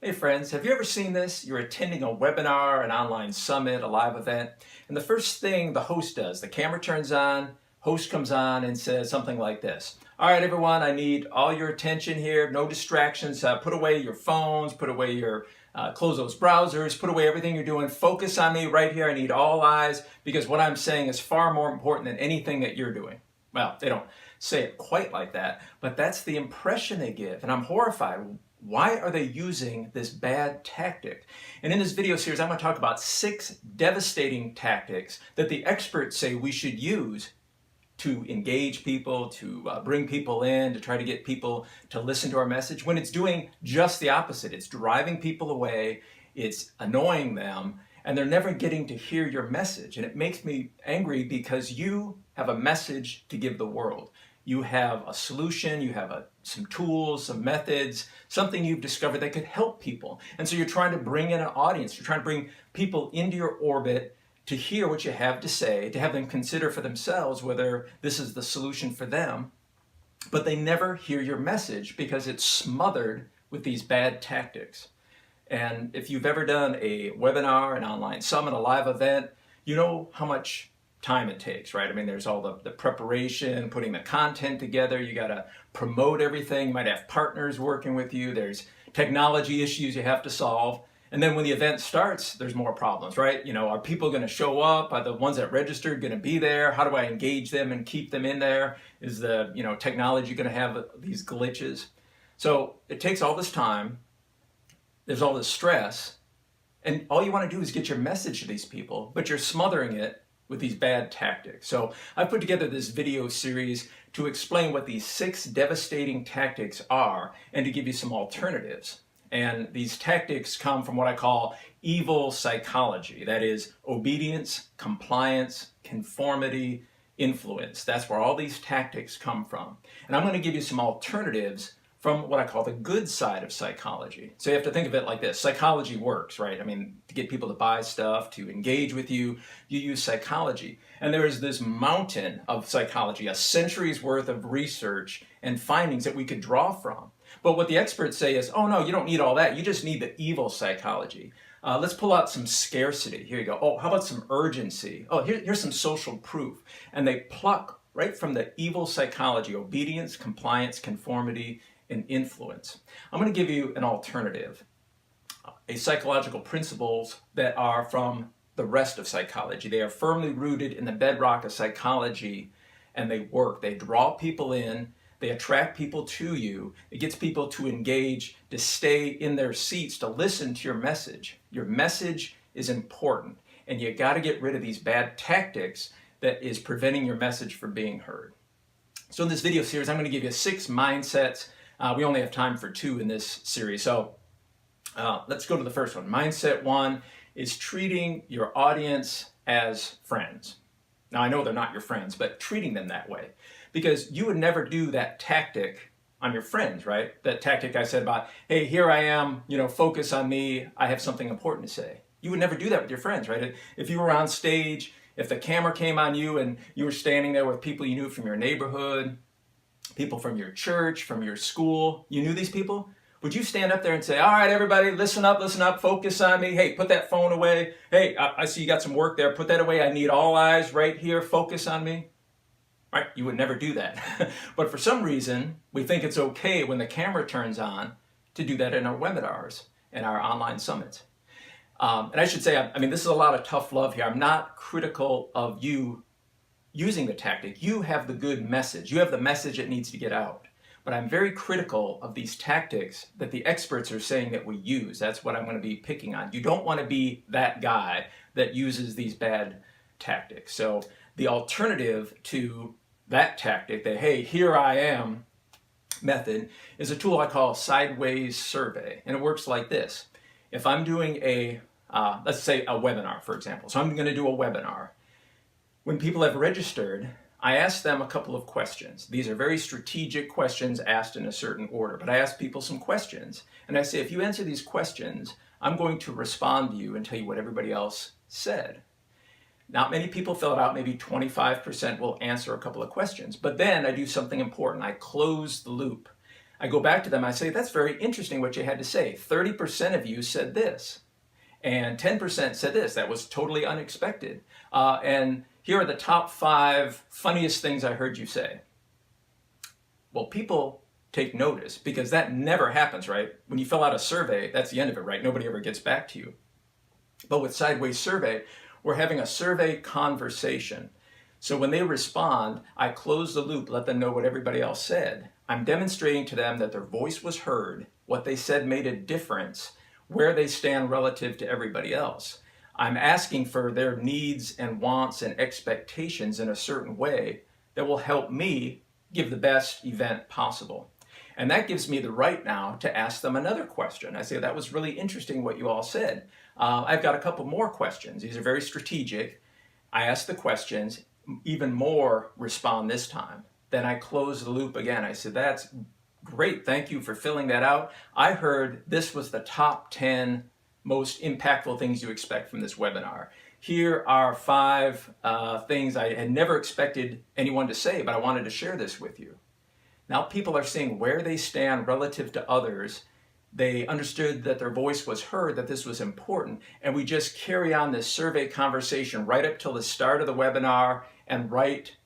Hey friends, have you ever seen this? You're attending a webinar, an online summit, a live event, and the first thing the host does, the camera turns on, host comes on and says something like this. All right, everyone, I need all your attention here, no distractions. Put away your phones, put away your, close those browsers, put away everything you're doing. Focus on me right here. I need all eyes because what I'm saying is far more important than anything that you're doing. Well, they don't say it quite like that, but that's the impression they give, and I'm horrified. Why are they using this bad tactic? And in this video series, I'm going to talk about 6 devastating tactics that the experts say we should use to engage people, to bring people in, to try to get people to listen to our message, when it's doing just the opposite. It's driving people away, it's annoying them, and they're never getting to hear your message. And it makes me angry because you have a message to give the world. You have a solution, you have some tools, some methods, something you've discovered that could help people. And so you're trying to bring in an audience, you're trying to bring people into your orbit to hear what you have to say, to have them consider for themselves whether this is the solution for them. But they never hear your message because it's smothered with these bad tactics. And if you've ever done a webinar, an online summit, a live event, you know how much time it takes, right? I mean, there's all the preparation, putting the content together. You got to promote everything. You might have partners working with you. There's technology issues you have to solve. And then when the event starts, there's more problems, right? You know, are people going to show up? Are the ones that registered going to be there? How do I engage them and keep them in there? Is the, technology going to have these glitches? So it takes all this time. There's all this stress. And all you want to do is get your message to these people, but you're smothering it with these bad tactics. So I put together this video series to explain what these 6 devastating tactics are and to give you some alternatives. And these tactics come from what I call evil psychology. That is obedience, compliance, conformity, influence. That's where all these tactics come from. And I'm going to give you some alternatives from what I call the good side of psychology. So you have to think of it like this. Psychology works, right? I mean, to get people to buy stuff, to engage with you, you use psychology. And there is this mountain of psychology, a century's worth of research and findings that we could draw from. But what the experts say is, oh no, you don't need all that. You just need the evil psychology. Let's pull out some scarcity. Here you go. Oh, how about some urgency? Oh, here's some social proof. And they pluck right from the evil psychology, obedience, compliance, conformity, and influence. I'm going to give you an alternative, a psychological principles that are from the rest of psychology. They are firmly rooted in the bedrock of psychology, and they work. They draw people in, they attract people to you, it gets people to engage, to stay in their seats, to listen to your message. Your message is important, and you got to get rid of these bad tactics that is preventing your message from being heard. So in this video series, I'm going to give you 6 mindsets. We only have time for 2 in this series. So let's go to the first one. Mindset 1 is treating your audience as friends. Now, I know they're not your friends, but treating them that way. Because you would never do that tactic on your friends, right? That tactic I said about, hey, here I am, focus on me, I have something important to say. You would never do that with your friends, right? If you were on stage, if the camera came on you and you were standing there with people you knew from your neighborhood, people from your church, from your school, you knew these people, would you stand up there and say, all right, everybody, listen up, focus on me. Hey, put that phone away. Hey, I see you got some work there. Put that away. I need all eyes right here. Focus on me. Right? You would never do that. But for some reason, we think it's okay when the camera turns on to do that in our webinars and our online summits. And I should say, I mean, this is a lot of tough love here. I'm not critical of you using the tactic. You have the good message. You have the message that needs to get out. But I'm very critical of these tactics that the experts are saying that we use. That's what I'm going to be picking on. You don't want to be that guy that uses these bad tactics. So the alternative to that tactic, that hey, here I am method, is a tool I call sideways survey. And it works like this. If I'm doing let's say a webinar, for example. So I'm going to do a webinar. When people have registered, I ask them a couple of questions. These are very strategic questions asked in a certain order, but I ask people some questions. And I say, if you answer these questions, I'm going to respond to you and tell you what everybody else said. Not many people fill it out, maybe 25% will answer a couple of questions. But then I do something important. I close the loop. I go back to them, I say, that's very interesting what you had to say. 30% of you said this, and 10% said this. That was totally unexpected. And here are the top 5 funniest things I heard you say. Well, people take notice because that never happens, right? When you fill out a survey, that's the end of it, right? Nobody ever gets back to you. But with Sideways Survey, we're having a survey conversation. So when they respond, I close the loop, let them know what everybody else said. I'm demonstrating to them that their voice was heard, what they said made a difference, where they stand relative to everybody else. I'm asking for their needs and wants and expectations in a certain way that will help me give the best event possible. And that gives me the right now to ask them another question. I say, that was really interesting what you all said. I've got a couple more questions. These are very strategic. I ask the questions, even more respond this time. Then I close the loop again. I said, that's great. Thank you for filling that out. I heard this was the top 10 most impactful things you expect from this webinar. Here are 5 things I had never expected anyone to say, but I wanted to share this with you. Now people are seeing where they stand relative to others. They understood that their voice was heard, that this was important, and we just carry on this survey conversation right up till the start of the webinar and right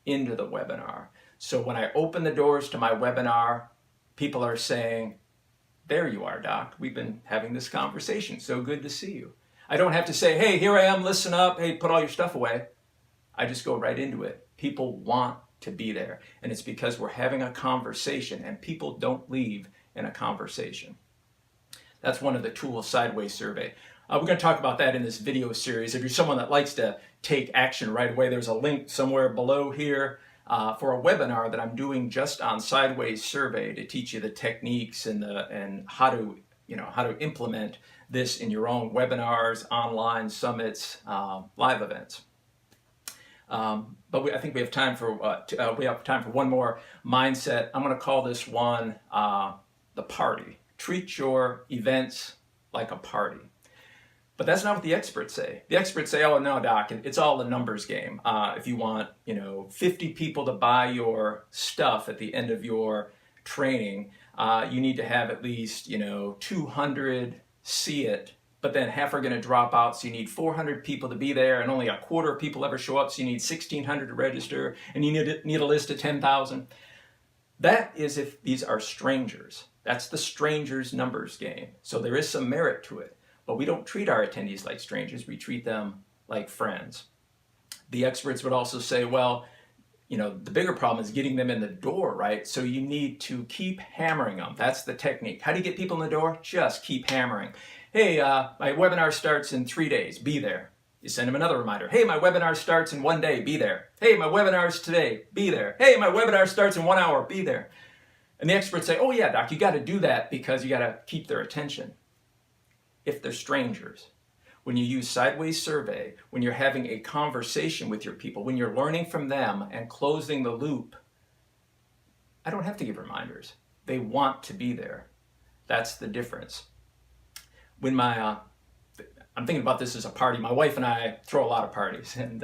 into the webinar. So when I open the doors to my webinar, people are saying, there you are, Doc. We've been having this conversation. So good to see you. I don't have to say, hey, here I am, listen up, hey, put all your stuff away. I just go right into it. People want to be there. And it's because we're having a conversation, and people don't leave in a conversation. That's one of the tools, Sideways Survey. We're going to talk about that in this video series. If you're someone that likes to take action right away, there's a link somewhere below here for a webinar that I'm doing just on Sideways Survey to teach you the techniques and how to implement this in your own webinars, online summits, live events. But I think we have time for one more mindset. I'm going to call this one the party. Treat your events like a party. But that's not what the experts say. The experts say, oh no, Doc, it's all a numbers game. If you want, 50 people to buy your stuff at the end of your training, you need to have at least, 200 see it, but then half are going to drop out, so you need 400 people to be there, and only a quarter of people ever show up, so you need 1,600 to register, and you need a list of 10,000. That is if these are strangers. That's the strangers numbers game. So there is some merit to it. But we don't treat our attendees like strangers. We treat them like friends. The experts would also say, well, the bigger problem is getting them in the door, right? So you need to keep hammering them. That's the technique. How do you get people in the door? Just keep hammering. Hey, my webinar starts in 3 days. Be there. You send them another reminder. Hey, my webinar starts in 1 day. Be there. Hey, my webinar's today. Be there. Hey, my webinar starts in 1 hour. Be there. And the experts say, oh yeah, Doc, you got to do that because you got to keep their attention. If they're strangers, when you use Sideways Survey, when you're having a conversation with your people, when you're learning from them and closing the loop, I don't have to give reminders. They want to be there. That's the difference. When I'm thinking about this as a party, my wife and I throw a lot of parties, and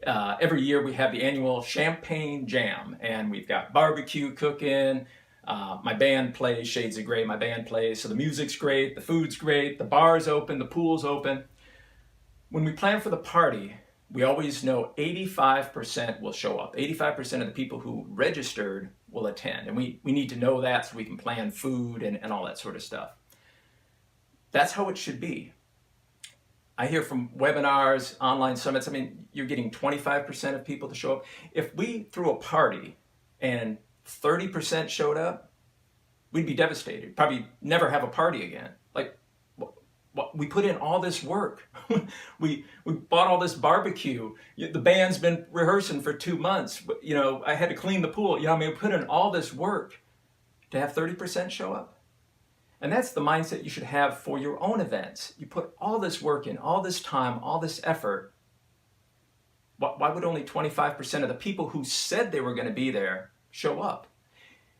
every year we have the annual champagne jam, and we've got barbecue cooking. My band plays, Shades of Grey, my band plays, so the music's great, the food's great, the bar's open, the pool's open. When we plan for the party, we always know 85% will show up. 85% of the people who registered will attend, and we need to know that so we can plan food and all that sort of stuff. That's how it should be. I hear from webinars, online summits, you're getting 25% of people to show up. If we threw a party and 30% showed up, we'd be devastated. Probably never have a party again. We put in all this work. we bought all this barbecue. The band's been rehearsing for 2 months. I had to clean the pool. We put in all this work to have 30% show up. And that's the mindset you should have for your own events. You put all this work in, all this time, all this effort. Why would only 25% of the people who said they were going to be there show up?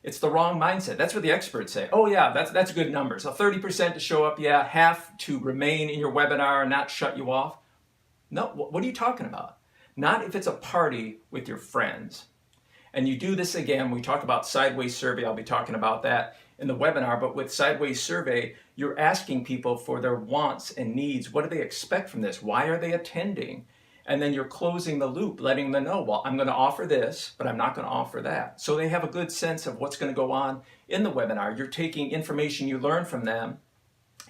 It's the wrong mindset. That's what the experts say. Oh yeah, that's good numbers. So 30% to show up, yeah, half to remain in your webinar and not shut you off. No, what are you talking about? Not if it's a party with your friends. And you do this again, we talk about sideways survey, I'll be talking about that in the webinar, but with sideways survey, you're asking people for their wants and needs. What do they expect from this? Why are they attending? And then you're closing the loop, letting them know, well, I'm going to offer this, but I'm not going to offer that. So they have a good sense of what's going to go on in the webinar. You're taking information you learn from them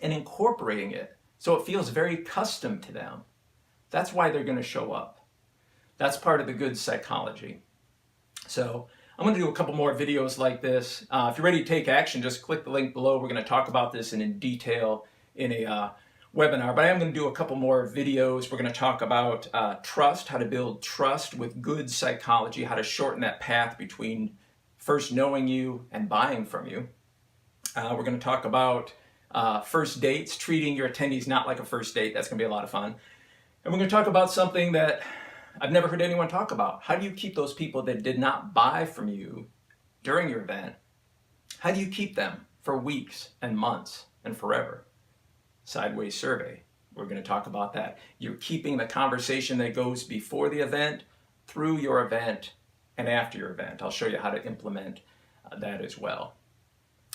and incorporating it so it feels very custom to them. That's why they're going to show up. That's part of the good psychology. So I'm going to do a couple more videos like this. If you're ready to take action, just click the link below. We're going to talk about this in detail in a webinar, but I am going to do a couple more videos. We're going to talk about trust, how to build trust with good psychology, how to shorten that path between first knowing you and buying from you. We're going to talk about first dates, treating your attendees not like a first date. That's going to be a lot of fun. And we're going to talk about something that I've never heard anyone talk about. How do you keep those people that did not buy from you during your event? How do you keep them for weeks and months and forever? Sideways survey. We're going to talk about that. You're keeping the conversation that goes before the event, through your event, and after your event. I'll show you how to implement that as well.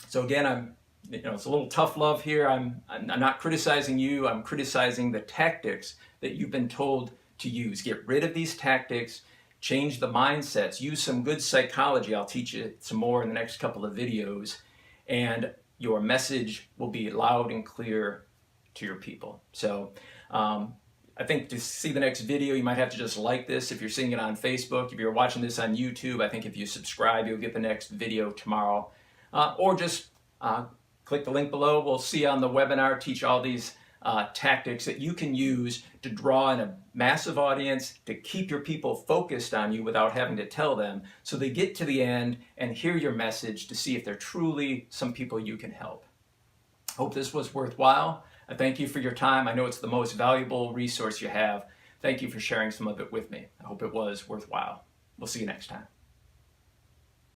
So again, it's a little tough love here. I'm not criticizing you. I'm criticizing the tactics that you've been told to use. Get rid of these tactics, change the mindsets, use some good psychology. I'll teach you some more in the next couple of videos, and your message will be loud and clear to your people. So I think to see the next video, you might have to just like this if you're seeing it on Facebook. If you're watching this on YouTube, I think if you subscribe, you'll get the next video tomorrow. Or just click the link below. We'll see you on the webinar, teach all these tactics that you can use to draw in a massive audience, to keep your people focused on you without having to tell them, so they get to the end and hear your message to see if they're truly some people you can help. Hope this was worthwhile. I thank you for your time. I know it's the most valuable resource you have. Thank you for sharing some of it with me. I hope it was worthwhile. We'll see you next time.